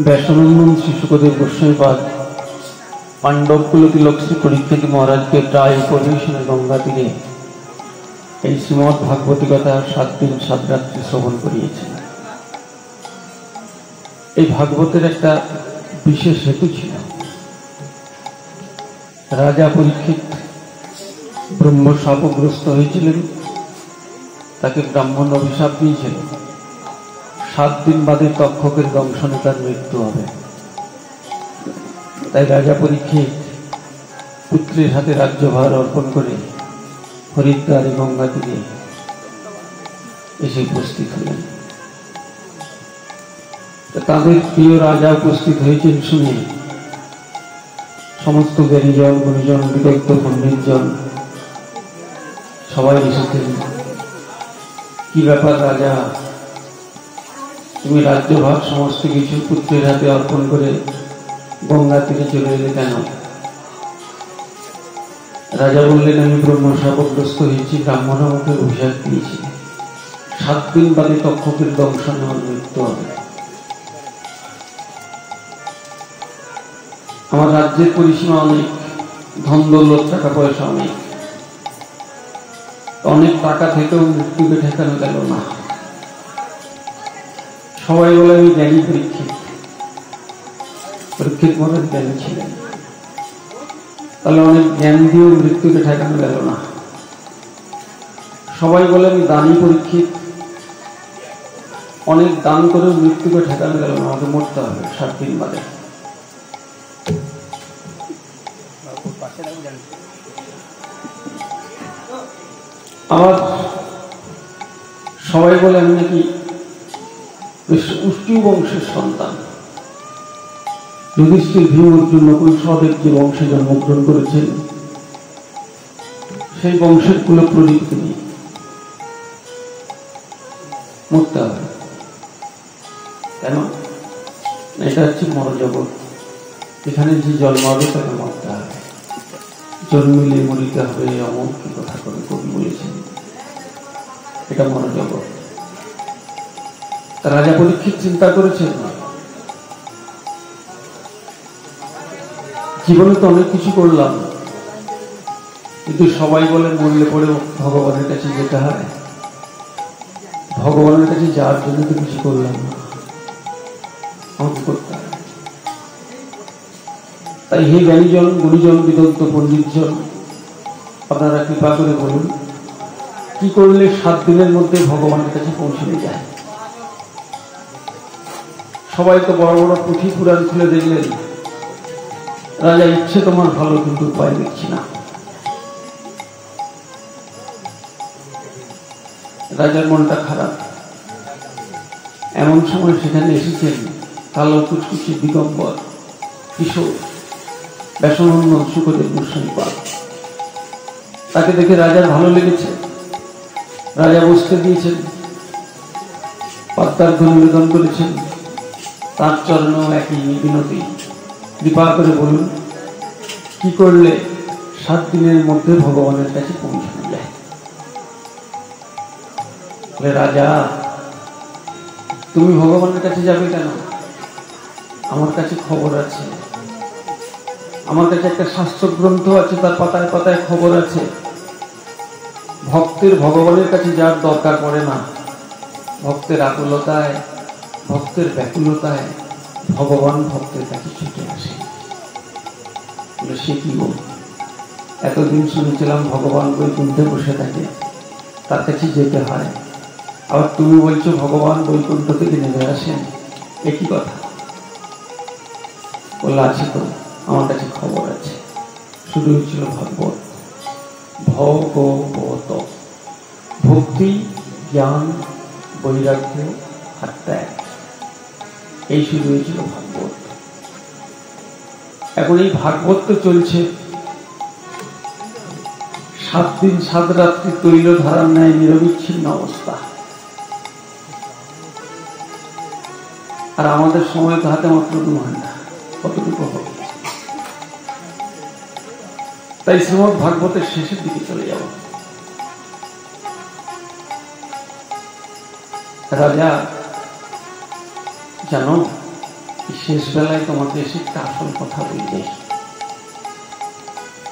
ব্যাসনন্দন শ্রী শুকদেব গোস্বামীপাদ পাণ্ডবকুল তিলক শ্রী পরীক্ষিত মহারাজকে প্রায় পরিবেশনে গঙ্গা তীরে এই শ্রীমদ্ ভাগবতী কথা 7 দিন 7 রাত্রি শ্রবণ করিয়েছেন। এই ভাগবতের একটা বিশেষ হেতু ছিল। রাজা পরীক্ষিত ব্রহ্ম শাপগ্রস্ত হয়েছিলেন, তাকে ব্রাহ্মণ অভিশাপ দিয়েছিল 7 দিন বাদে তক্ষকের দংশনে তার মৃত্যু হবে। তাই রাজা পরীক্ষিত পুত্রের হাতে রাজ্যভার অর্পণ করে হরিদ্বারে গঙ্গা তীরে এসে উপস্থিত হলেন। তাদের প্রিয় রাজা উপস্থিত হয়েছেন শুনে সমস্ত জ্ঞানীজন, গুণীজন, বিদগ্ধ পণ্ডিতজন সবাই এসেছেন। কি ব্যাপার রাজা, তুমি রাজ্যভার সমস্ত কিছু পুত্রের হাতে অর্পণ করে গঙ্গা তীরে চলে এলে কেন? রাজা বললেন, আমি ব্রহ্ম শাপগ্রস্ত হয়েছি, ব্রাহ্মণ আমাকে অভিশাপ দিয়েছি, 7 দিন বাদে তক্ষকের দংশনে আমার মৃত্যু হবে। আমার রাজ্যের পরিসীমা অনেক, ধন দৌলত, টাকা পয়সা অনেক, অনেক টাকা থেকেও মৃত্যুকে ঠেকানো গেল না। সবাই বলে আমি জ্ঞানী পরীক্ষিত। পরীক্ষিত মহারাজ জ্ঞানী ছিলেন, তাহলে অনেক জ্ঞান দিয়েও মৃত্যুকে ঠেকানো গেল না। সবাই বলে আমি দানী পরীক্ষিত, অনেক দান করেও মৃত্যুকে ঠেকানো গেল না, আমাকে মরতে হবে 7 দিন বাদে। আবার সবাই বলে আমি নাকি উষ্টু বংশের সন্তান। যুধিষ্ঠির, ভীম, অর্জুন, নকুল, সহদেব যে বংশে জন্মগ্রহণ করেছেন সেই বংশের কুল প্রদীপ তিনি, মরতে হবে কেন? এটা হচ্ছে মরজগৎ, এখানে যে জন্ম হবে তাকে মরতে হবে, জন্মিলে মরিতে হবে, এমন কি কথা করে কবি বলেছেন। এটা মরজগৎ। রাজা পরীক্ষিত চিন্তা করেছেন, জীবনে তো অনেক কিছু করলাম, কিন্তু সবাই বলে মরলে পরে ভগবানের কাছে যেতে হয়, ভগবানের কাছে যাওয়ার জন্য তো কিছু করলাম না, আমাকে করতে হয়। তাই হে জ্ঞানীজন, গুণীজন, বিদগ্ধ পণ্ডিতজন, আপনারা কৃপা করে বলুন কি করলে 7 দিনের মধ্যে ভগবানের কাছে পৌঁছে যায়? সবাই তো বড় বড় পুঁথি পুরাণ খুলে দেখলেন। রাজা, ইচ্ছে তোমার ভালো, কিন্তু উপায় দেখছি না। রাজার মনটা খারাপ। এমন সময় সেখানে এসেছেন কালো কুচকুচি দিগম্বর কিশোর ব্যাসনন্দন শুকদেব গোস্বামীপাদ। তাকে দেখে রাজার ভালো লেগেছে। রাজা বসতে দিয়েছেন, পাদ্যার্ঘ্য নিবেদন করেছেন, তার চরণেও একই বিনতি। কৃপা করে বলুন কি করলে 7 দিনের মধ্যে ভগবানের কাছে পৌঁছানো যায়? রাজা, তুমি ভগবানের কাছে যাবে কেন? আমার কাছে খবর আছে, আমার কাছে একটা শাস্ত্র গ্রন্থ আছে, তার পাতায় পাতায় খবর আছে। ভক্তের ভগবানের কাছে যাওয়ার দরকার পড়ে না, ভক্তের আকুলতায়, ভক্তের ব্যাকুলতায় ভগবান ভক্তের কাছে ছুটে আসে। সে কি গো, এতদিন শুনেছিলাম ভগবান বৈকুণ্ঠে বসে থাকে, তার কাছে যেতে হয়, আবার তুমি বলছো ভগবান বৈকুণ্ঠ থেকে নেমে আসেন, একই কথা। বললো আছে তো, আমার কাছে খবর আছে। শুরু হয়েছিল ভাগবত, ভগবত, ভক্তি, জ্ঞান, বৈরাগ্য আর ত্যাগ, এই শুরু হয়েছিল ভাগবত। এখন এই ভাগবত তো চলছে 7 দিন 7 রাত্রি তৈল ধারার ন্যায় নিরবিচ্ছিন্ন অবস্থা। আর আমাদের সময় তো হাতে মাত্র 2 ঘন্টা, কতটুকু হবে? তাই শ্রীমদ্ ভাগবতের শেষের দিকে চলে যাব। রাজা, জানো শেষ বেলায় তোমাকে এসে একটা আসল কথা বলবে,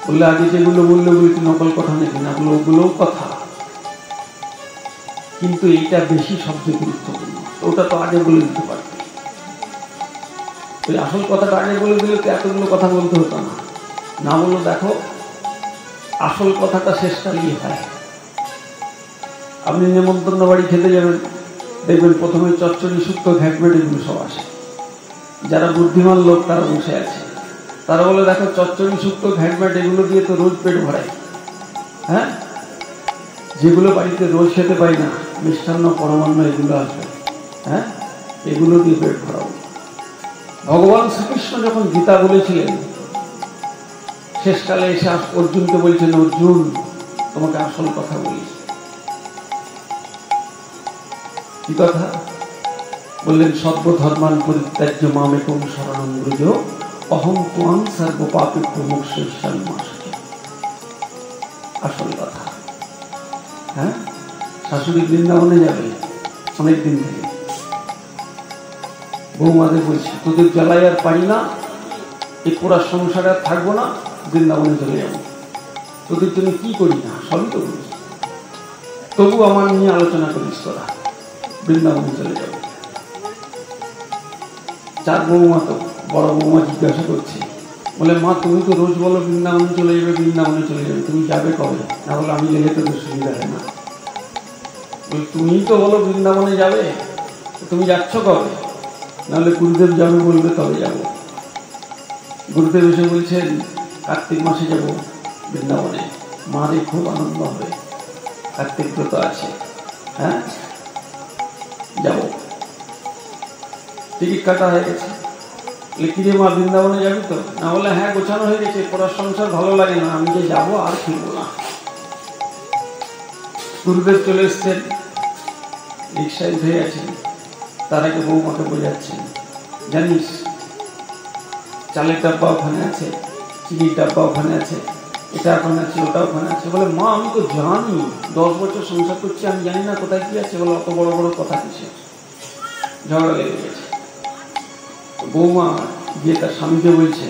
বললে আগে যেগুলো বললে ওগুলো কি নকল কথা নাকি? না, বললো ওগুলোও কথা, কিন্তু এইটা বেশি সবচেয়ে গুরুত্বপূর্ণ। ওটা তো আগে বলে দিতে পারবে, ওই আসল কথাটা আগে বলে দিলে তো এতগুলো কথা বলতে হতো না। না, বললো দেখো আসল কথাটা শেষকালেই হয়। আপনি নেমন্তন্ন বাড়ি খেতে যাবেন, দেখবেন প্রথমে চচ্চড়ি, শুক্তো, ঘ্যাটমেট এগুলো সব আসে। যারা বুদ্ধিমান লোক তারা বসে আছে, তারা বলে দেখো চচ্চড়ি, শুক্তো, ঘ্যাটমেট এগুলো দিয়ে তো রোজ পেট ভরাই, হ্যাঁ, যেগুলো বাড়িতে রোজ খেতে পাই না, মিষ্টান্ন, পরমান্ন এগুলো আসবে, হ্যাঁ, এগুলো দিয়ে পেট ভরাও। ভগবান শ্রীকৃষ্ণ যখন গীতা বলেছিলেন, শেষকালে এসে অর্জুনকে বলছেন, অর্জুন তোমাকে আসল কথা বলি। কি কথা বললেন? সর্বধর্মান পরিত্যাজ্য মামেকং শরণং ব্রজ অহং ত্বং সর্বপাপেভ্যো মোক্ষয়িষ্যামি মা শুচি। আসল কথা। হ্যাঁ, শাশুড়ি বৃন্দাবনে যাবে অনেকদিন থেকে, বৌমাদের বলছে তোদের জ্বালায় আর পারি না, এই পুরা সংসারে আর থাকবো না, বৃন্দাবনে চলে যাবো। তোদের জন্য কি করি না, সবই তো করি, তবু আমার নিয়ে আলোচনা করিস তোরা, বৃন্দাবনে চলে যাবো। চার বৌমা তো, বড় বৌমা জিজ্ঞাসা করছে, বলে মা তুমি তো রোজ বলো বৃন্দাবনে চলে যাবে, বৃন্দাবনে চলে যাবে, তুমি যাবে কবে? না, বলে আমি গেলে তোদের সুবিধা হয় না। বলে তুমি তো বলো বৃন্দাবনে যাবে, তুমি যাচ্ছ কবে? নাহলে গুরুদেব যাবে বলবে তবে যাব। গুরুদেব এসে বলছেন কার্তিক মাসে যাব বৃন্দাবনে, মারে খুব আনন্দ হবে, কার্তিক ব্রত আছে, হ্যাঁ যাব। টিকিট কাটা হয়ে গেছে। লিখিরে মা বৃন্দাবনে যাবি তো? না, বলে হ্যাঁ গোছানো হয়ে গেছে, পড়ার সংসার ভালো লাগে না, আমি যে যাবো আর ফিরবো না। গুরুদেব চলে এসছেন, রিক্সায় উঠে গেছেন, তার আগে বৌমাকে বোঝাচ্ছেন, জানিস চালের ডাব্বা ওখানে আছে, চিনির ডাব্বা ওখানে আছে, এটা ওখানে আছে, ওটা ওখানে আছে। বলে মা আমি তো জানি, 10 বছর সংসার করছি, আমি জানি না কোথায় কি আছে? বলে অত বড় বড় কথা কিসে? ঝগড়া লেগে গেছে। বৌমা গিয়ে তার স্বামীকে বলছে,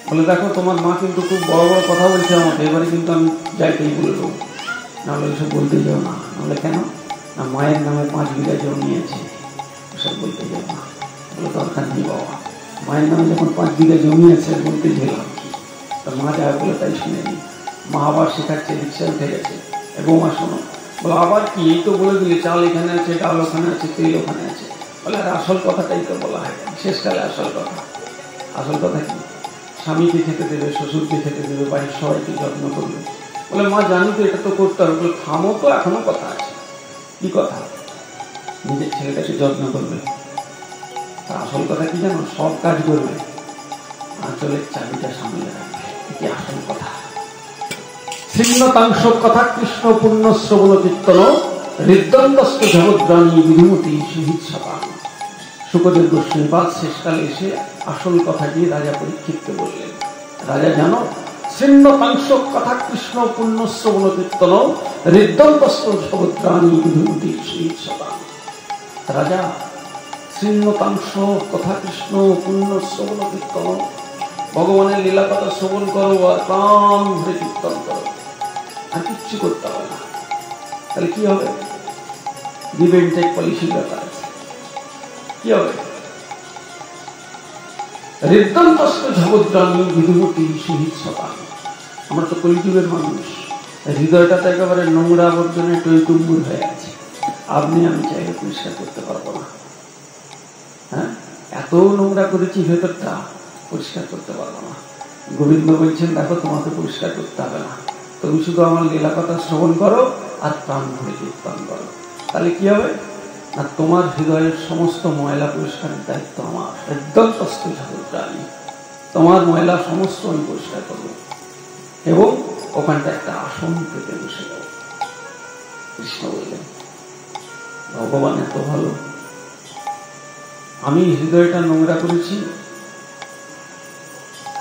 বলে দেখো তোমার মা কিন্তু খুব বড় বড় কথা বলছে আমাকে, এবারে কিন্তু আমি যাইতেই বলে দেবো, নাহলে এসব বলতে যাও না। নাহলে কেন? না মায়ের নামে 5 বিঘা জমি আছে, এসব বলতে যাও না। বলে দরকার নেই বাবা, মায়ের নামে যখন 5 বিঘা জমি আছে বলতে গেলাম কি? তার মা যা বলে তাই শুনে নি। মা আবার শেখাচ্ছে, রিক্সা উঠে গেছে, বৌমা শোনো, বলে আবার কি? এই তো বলে দিলে চাল এখানে আছে, ডাল ওখানে আছে, তেল ওখানে আছে। বলে আর আসল কথাটাই তো বলা হয় শেষকালে। আসল কথা, আসল কথা কি? স্বামীকে খেতে দেবে, শ্বশুরকে খেতে দেবে, বাড়ির সবাইকে যত্ন করবে। বলে মা জানি তো, এটা তো করতে হবে। বলে থামো তো, এখনো কথা আছে। কি কথা? নিজের ছেলেটাকে যত্ন করবে। আসল কথা কি জানো? সব কাজ করবে, আঁচলের চাবিটা সামনে রাখবে, এটি আসল কথা। ছিন্নতাংশ কথা কৃষ্ণ পুণ্য শ্রবণ কীর্তন হৃদয়স্ত জগদ্রাণী বিধিমতি শহীদ সপান। শুকদেব গোস্বামীপাদ শেষকালে এসে আসল কথাটি রাজা পরীক্ষিতকে বললেন, রাজা জানো, ছিন্নতাংশ কথা কৃষ্ণ পুণ্য শ্রবণ কীর্তন হৃদয়স্ত জগদ্রাণী বিধিমতি শহীদ সপান। রাজা, ছিন্নতাংশ কথা কৃষ্ণ পুণ্য শ্রবণ কীর্তন, ভগবানের লীলা কথা শ্রবণ করো আর প্রাণ ভরে কীর্তন করো, আর কিচ্ছু করতে হবে না। তাহলে কি হবে? গিভ এন্ড টেক পলিসির ব্যাপার আছে। কি হবে? হৃদয়স্ত জগদ্রাণী বিধিমতি শহীদ সপান। আমরা তো কলিযুগের মানুষ, হৃদয়টা তো একেবারে নোংরা আবর্জনায় টইটুম্বুর হয়ে আছে। আপনি আমি চাইলে পরিষ্কার করতে পারবো না। হ্যাঁ, এত নোংরা করেছি, ভেতরটা পরিষ্কার করতে পারবো না। গোবিন্দ বলছেন দেখো তোমাকে পরিষ্কার করতে হবে না, তুমি শুধু আমার লীলা কথা শ্রবণ করো আর প্রাণ ভরে কীর্তন করো। তাহলে কি হবে? না তোমার হৃদয়ের সমস্ত ময়লা পরিষ্কারের দায়িত্ব আমার। একদম কষ্ট জানি, তোমার ময়লা সমস্ত আমি পরিষ্কার করবো এবং ওখানটা একটা আসন পেতে বসে যাবো। কৃষ্ণ বললেন ভগবান এত ভালো, আমি হৃদয়টা নোংরা করেছি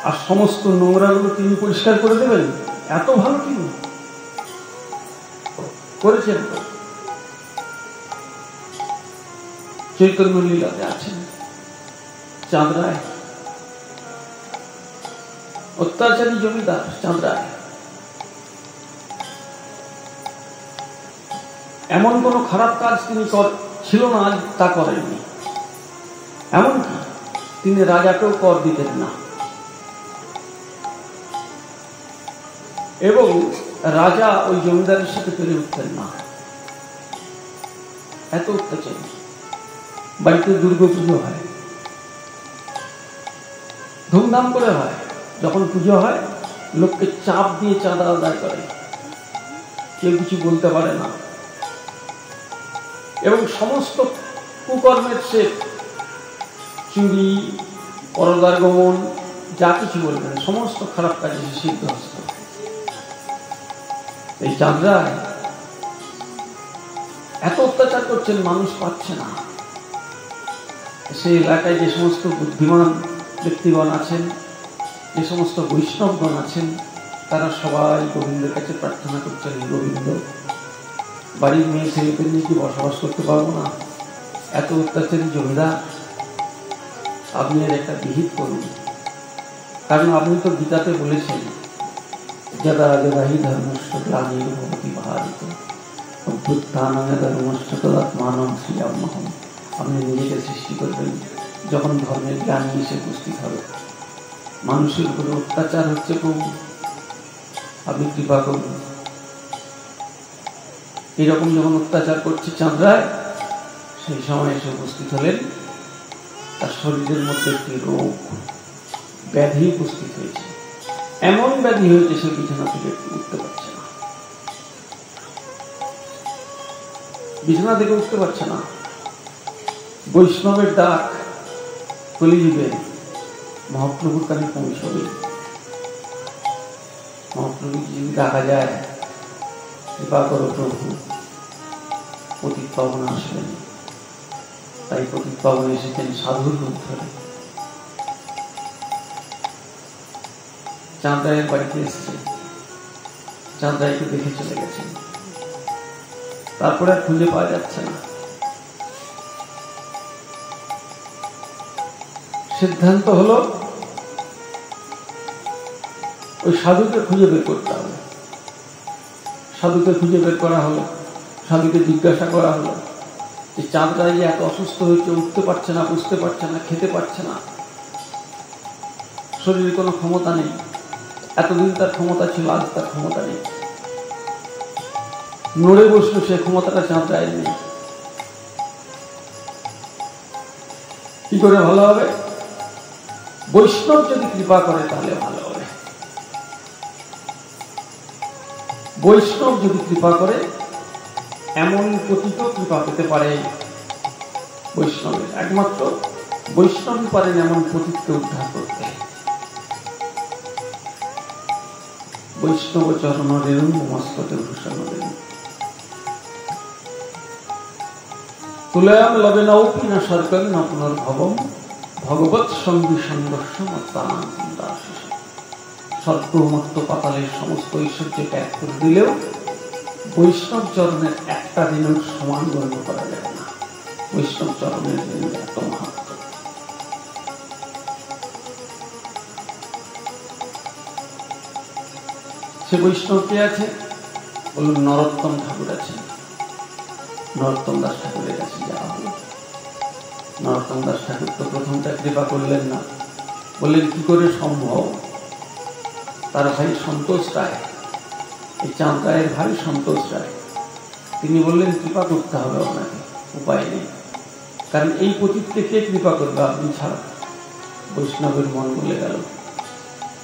আর সমস্ত নোংরাগুলো তিনি পরিষ্কার করে দেবেন। এত ভালো তিনি করেছেন। চৈতন্য লীলাতে আছেন, চাঁদ রায়, অত্যাচারী জমিদার চাঁদ রায়। এমন কোন খারাপ কাজ তিনি ছিল না তা করেননি। এমনকি তিনি রাজাকেও কর দিতেন না, এবং রাজা ওই জমিদারের সাথে পেরে উঠতেন না, এত অত্যাচারী। বাড়িতে দুর্গাপুজো হয়, ধুমধাম করে হয়। যখন পুজো হয় লোককে চাপ দিয়ে চাঁদা আদায় করে, কেউ কিছু বলতে পারে না, এবং সমস্ত কুকর্মের সে চুরি, পরদার গমন, যা কিছু বলবেন সমস্ত খারাপ কাজে সে সিদ্ধহস্ত। এই চাঁদ রায় এত অত্যাচার করছেন, মানুষ পাচ্ছে না। সেই এলাকায় যে সমস্ত বুদ্ধিমান ব্যক্তিগণ আছেন, যে সমস্ত বৈষ্ণবগণ আছেন, তারা সবাই গোবিন্দের কাছে প্রার্থনা করছেন, গোবিন্দ, বাড়ির মেয়ে ছেলেদের নিয়ে কি বসবাস করতে পারবো না? এত অত্যাচারী জমিদার, আপনি এর একটা বিহিত করুন। কারণ আপনি তো গীতাতে বলেছেন, যদা যদাহি ধর্মস্য গ্লানির্ভবতি ভারত অভ্যুত্থানং ধর্মস্য তদাত্মানং শ্রীরামহম। আপনি নিজেকে সৃষ্টি করবেন যখন ধর্মের জ্ঞানী এসে উপস্থিত হবে। মানুষের উপরে অত্যাচার হচ্ছে খুব, আপনি কৃপা করুন। এরকম যখন অত্যাচার করছে চাঁদ রায়, সেই সময় এসে উপস্থিত হলেন। তার শরীরের মধ্যে একটি রোগ ব্যাধি উপস্থিত হয়েছে, এমন ব্যাধি হয়েছে সে বিছানা থেকে উঠতে পারছে না, বিছানা থেকে উঠতে পারছে না। বৈষ্ণবের ডাক কলিযুগে মহাপ্রভুর কাছে পৌঁছবে। মহাপ্রভু যদি ডাকা যায়, কৃপা করো প্রভু, পতিত পাবন আসবেন। তাই পতিত পাবন এসেছেন সাধুর রূপ ধরে। চাঁদ রায়ের বাড়িতে এসেছে, চাঁদ রায়কে দেখে চলে গেছেন, তারপরে আর খুঁজে পাওয়া যাচ্ছে না। সিদ্ধান্ত হলো ওই সাধুকে খুঁজে বের করতে হবে। সাধুকে খুঁজে বের করা হলো, সাধুকে জিজ্ঞাসা করা হলো যে চাঁদ রায় যে এত অসুস্থ হয়েছে, উঠতে পারছে না, বুঝতে পারছে না, খেতে পারছে না, শরীরে কোনো ক্ষমতা নেই। এতদিন তার ক্ষমতা ছিল, আজ তার ক্ষমতা নেই। নড়ে বসলো, সে ক্ষমতাটা চাঁদ রায়ের নেই। কি করে ভালো হবে? বৈষ্ণব যদি কৃপা করে তাহলে ভালো হবে। বৈষ্ণব যদি কৃপা করে, এমন পতিত কৃপা পেতে পারে বৈষ্ণবের। একমাত্র বৈষ্ণবই পারেন এমন পতিতকে উদ্ধার করতে। বৈষ্ণব চরণ রেণু মস্তকে ভূষণ রেণু তুলয়াম লবেনৌপি না স্বর্গং না পুনর্ভবম ভগবৎ সঙ্গী সংঘর্ষ মত্তানান্দাস। স্বর্গ মর্ত পাতালের সমস্ত ঐশ্বর্য ত্যাগ করে দিলেও বৈষ্ণব চরণের একটা দিনের সমান গণ্য করা যাবে না। বৈষ্ণব চরণের দিনের এত মাহাত্ম্য। সে বৈষ্ণব কে আছে? বলুন, নরোত্তম ঠাকুর আছেন। নরোত্তম দাস ঠাকুরের কাছে যাওয়া হলো। নরোত্তম দাস ঠাকুর তো প্রথমটা কৃপা করলেন না, বললেন কি করে সম্ভব? তার ভাই সন্তোষ রায়, এই চাঁদ রায়ের ভাই সন্তোষ রায়, তিনি বললেন কৃপা করতে হবে আপনাকে, উপায় নেই। কারণ এই পতিতকে কে কৃপা করবে আপনি ছাড়া? বৈষ্ণবের মন বলে গেল।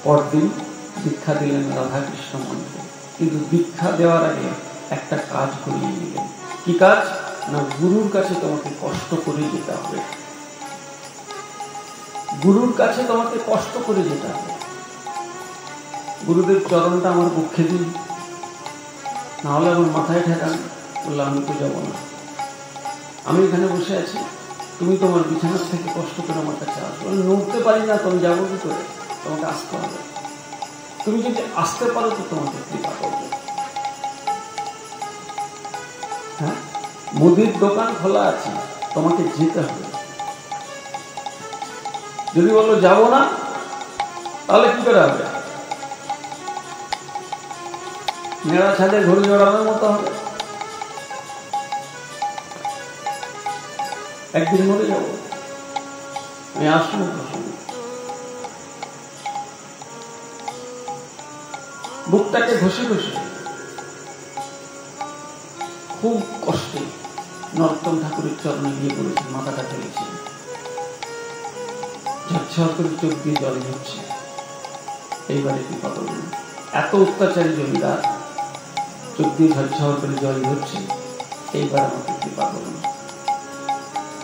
পরদিন দীক্ষা দিলেন রাধাকৃষ্ণ মন্ত্রে। কিন্তু দীক্ষা দেওয়ার আগে একটা কাজ করিয়ে নিলেন। কি কাজ? না, গুরুর কাছে তোমাকে কষ্ট করে যেতে হবে। গুরুর কাছে তোমাকে কষ্ট করে যেতে হবে। গুরুদেব চরণটা আমার পক্ষে দিন, না হলে আমার মাথায় ঠেকান। বললাম আমি তো যাবো না, আমি এখানে বসে আছি, তুমি তোমার বিছানার থেকে কষ্ট করে আমার কাছে আসো। আমি নড়তে পারি না, তুমি যাবো কি করে? তোমাকে আসতে হবে। তুমি যদি আসতে পারো তো তোমাকে কৃপা করবো। হ্যাঁ, মুদির দোকান খোলা আছে, তোমাকে যেতে হবে। যদি বললো যাবো না, তাহলে কি করে হবে? মেয়েরা ছাদে ঘুরে জড়ানোর মতো হবে। একদিন মরে যাবো, আমি আসবো বুকটাকে ঘষে ঘষে খুব কষ্টে নরোত্তম ঠাকুরের চরণে গিয়ে পড়েছি, মাথাটা ফেলেছি, ঝরঝর করে চোখ দিয়ে জল হচ্ছে। এইবারে কি কথা বলুন, এত অত্যাচারী জমিদার, চোখ দিয়ে ঝরঝর করে জল হচ্ছে, এইবার আমাকে কৃপা করুন।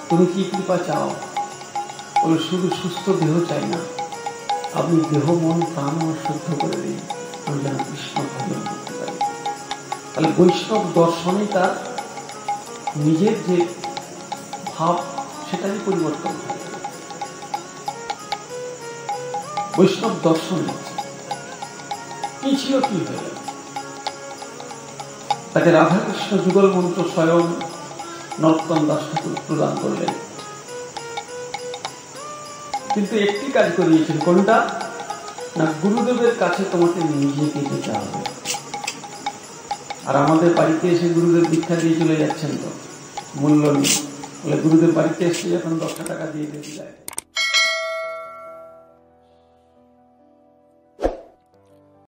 তুমি কি কৃপা চাও? বলে শুধু সুস্থ দেহ চাই না, আপনি দেহ মন প্রাণ শুদ্ধ করে দিন, আমি যেন কৃষ্ণ ভজন করতে পারি। তাহলে বৈষ্ণব দর্শনে তার নিজের যে ভাব সেটারই পরিবর্তন হয়। বৈষ্ণব দর্শনে কি ছিল কি হয়ে গেল? তাকে রাধাকৃষ্ণ যুগল মন্ত্র স্বয়ং নরোত্তম দাস ঠাকুর প্রদান করলেন, কিন্তু একটি কাজ করিয়েছেন। কোনটা? না, গুরুদেবের কাছে তোমাকে নিজেকে যেতে হবে। আর আমাদের বাড়িতে এসে গুরুদেব দীক্ষা দিয়ে চলে যাচ্ছেন, তো মূল্য নেই। বলে গুরুদেব বাড়িতে এসে যখন 10 টাকা দিয়ে দিতে যায়,